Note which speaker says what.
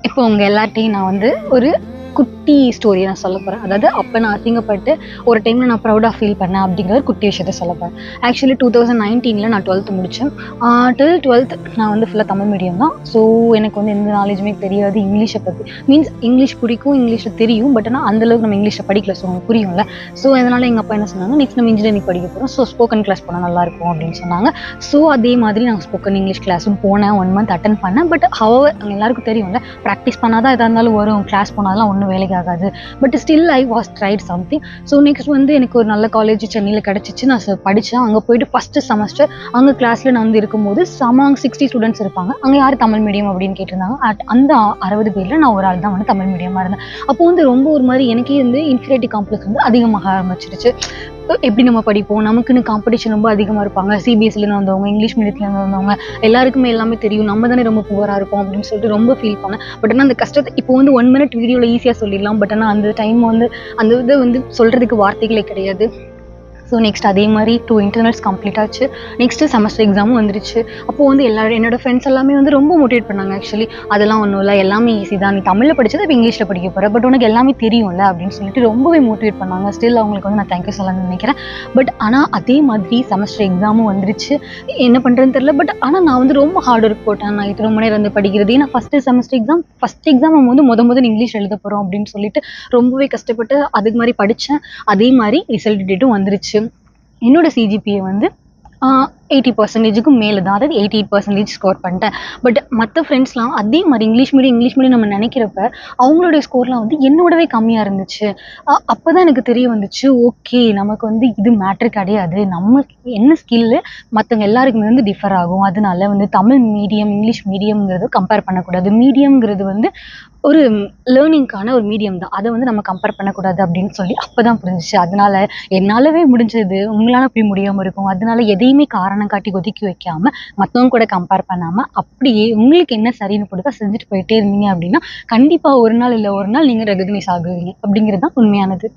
Speaker 1: இப்போ உங்க எல்லார்ட்டையும் நான் வந்து ஒரு குட்டி ஸ்டோரியை நான் சொல்ல போகிறேன். அதாவது அப்போ நான் அசிங்கப்பட்டு ஒரு டைமில் நான் ப்ரௌடாக ஃபீல் பண்ணேன் அப்படிங்கிற ஒரு குட்டி விஷயத்த சொல்ல போகிறேன். ஆக்சுவலி 2019 நான் 12th முடித்தேன். டில் 12th நான் வந்து ஃபுல்லாக தமிழ் மீடியம் தான். ஸோ எனக்கு வந்து எந்த நாலேஜுமே தெரியாது இங்கிலீஷை பற்றி. மீன்ஸ் இங்கிலீஷ் பிடிக்கும், இங்கிலீஷில் தெரியும். பட் ஆனால் அந்தளவுக்கு நம்ம இங்கிலீஷில் படிக்கல. ஸோ உங்களுக்கு புரியும்ல. ஸோ அதனால் எங்கள் அப்பா என்ன சொன்னாங்க, நெக்ஸ்ட் நம்ம இன்ஜினியரிங் படிக்க போகிறோம். ஸோ ஸ்போக்கன் கிளாஸ் போனால் நல்லாயிருக்கும் அப்படின்னு சொன்னாங்க. ஸோ அதே மாதிரி நான் ஸ்போக்கன் இங்கிலீஷ் கிளாஸும் போனேன். 1 month அட்டன் பண்ணேன். பட் ஹவர் எல்லாருக்கும் தெரியும்ல, ப்ராக்டிஸ் பண்ணால் தான் எதாக இருந்தாலும் வரும். கிளாஸ் போனாலாம் ஒன்றும் வேலைக்கு ஆகாது. But still I was tried something. So next வந்து எனக்கு ஒரு நல்ல காலேஜ் சென்னையில் கிடச்சிச்சு. நான் படித்தேன். அங்கே போயிட்டு ஃபஸ்ட்டு செமஸ்டர் அங்கே கிளாஸில் நான் வந்து இருக்கும்போது சமாங் 60 ஸ்டூடெண்ட்ஸ் இருப்பாங்க. அங்கே யார் தமிழ் மீடியம் அப்படின்னு கேட்டிருந்தாங்க. அந்த 60 பேரில் நான் ஒரு ஆள் தான் வந்து தமிழ் மீடியமாக இருந்தேன். அப்போ வந்து ரொம்ப ஒரு மாதிரி எனக்கே வந்து இன்ஃபீரியாரிட்டி காம்ப்ளெக்ஸ் வந்து அதிகமாக ஆரம்பிச்சிருச்சு. எப்படி நம்ம படிப்போம், நமக்குன்னு காம்படிஷன் ரொம்ப அதிகமாக இருப்பாங்க. சிபிஎஸ்சிலேருந்து வந்தவங்க, இங்கிலீஷ் மீடியத்துலேருந்து வந்தவங்க, எல்லாருக்குமே எல்லாமே தெரியும், நம்ம தானே ரொம்ப புவராக இருப்போம் அப்படின்னு சொல்லிட்டு ரொம்ப ஃபீல் பண்ணேன். பட் ஆனால் அந்த கஷ்டத்தை இப்போ வந்து 1 minute வீடியோவில் ஈஸியாக சொல்லிடலாம். பட் ஆனால் அந்த டைம் வந்து அந்த இதை வந்து சொல்கிறதுக்கு வார்த்தைகளே கிடையாது. ஸோ நெக்ஸ்ட் அதே மாதிரி 2 இன்டர்னல்ஸ் கம்ப்ளீட் ஆச்சு. நெக்ஸ்ட்டு செமஸ்டர் எக்ஸாமும் வந்துருச்சு. அப்போது வந்து எல்லாரும் என்னோடய ஃப்ரெண்ட்ஸ் எல்லாமே வந்து ரொம்ப மோட்டிவேட் பண்ணாங்க. ஆக்சுவலி அதெல்லாம் ஒன்றும் இல்லை, எல்லாமே ஈஸி தான், நீ தமிழில் படித்தது இப்போ இங்கிலீஷில் படிக்க போகிற, பட் உனக்கு எல்லாமே தெரியும்ல அப்படின்னு சொல்லிட்டு ரொம்பவே மோட்டிவேட் பண்ணாங்க. ஸ்டில் அவங்களுக்கு வந்து நான் தேங்க்யூ சொல்லணும்னு நினைக்கிறேன். பட் ஆனால் அதே மாதிரி செமஸ்டர் எக்ஸாமும் வந்துருச்சு. என்ன பண்ணுறதுன்னு தெரியல. பட் ஆனால் நான் வந்து ரொம்ப ஹார்ட் ஒர்க் போட்டேன். நான் இத்தனை மணி நேரம் வந்து படிக்கிறது. ஏன்னா ஃபஸ்ட் எக்ஸாம் நம்ம வந்து முதல் இங்கிலீஷ் எழுத போகிறோம் அப்படின்னு சொல்லிட்டு ரொம்பவே கஷ்டப்பட்டு அதுக்கு மாதிரி படித்தேன். அதே மாதிரி ரிசல்ட் டேட்டும் வந்துருச்சு. என்னோட சிஜிபிஏ வந்து 80% மேலே தான், அதாவது 88% ஸ்கோர் பண்ணிட்டேன். பட் மற்ற ஃப்ரெண்ட்ஸ்லாம் அதே மாதிரி இங்கிலீஷ் மீடியம் நம்ம நினைக்கிறப்ப அவங்களுடைய ஸ்கோர்லாம் வந்து என்னோடவே கம்மியாக இருந்துச்சு. அப்போ தான் எனக்கு தெரிய வந்துச்சு, ஓகே நமக்கு வந்து இது மேட்ரு கிடையாது, நமக்கு என்ன ஸ்கில்லு மற்றவங்க எல்லாருக்குமே வந்து டிஃபர் ஆகும். அதனால வந்து தமிழ் மீடியம் இங்கிலீஷ் மீடியம்ங்கிறது கம்பேர் பண்ணக்கூடாது. மீடியம்ங்கிறது வந்து ஒரு லேர்னிங்கான ஒரு மீடியம் தான், அதை வந்து நம்ம கம்பேர் பண்ணக்கூடாது அப்படின்னு சொல்லி அப்போ தான் புரிஞ்சிச்சு. அதனால என்னாலவே முடிஞ்சது உங்களால் போய் முடியாமல் இருக்கும். அதனால எதையுமே காரணம் காட்டி ஒதுக்கி வைக்காமல் மற்றவங்க கூட கம்பேர் பண்ணாமல் அப்படியே உங்களுக்கு என்ன சரின்னு போட்டு செஞ்சுட்டு போயிட்டே இருந்தீங்க அப்படின்னா கண்டிப்பாக ஒரு நாள் இல்லை ஒரு நாள் நீங்கள் ரெகக்னைஸ் ஆகுவீங்க. அப்படிங்கிறது தான் உண்மையானது.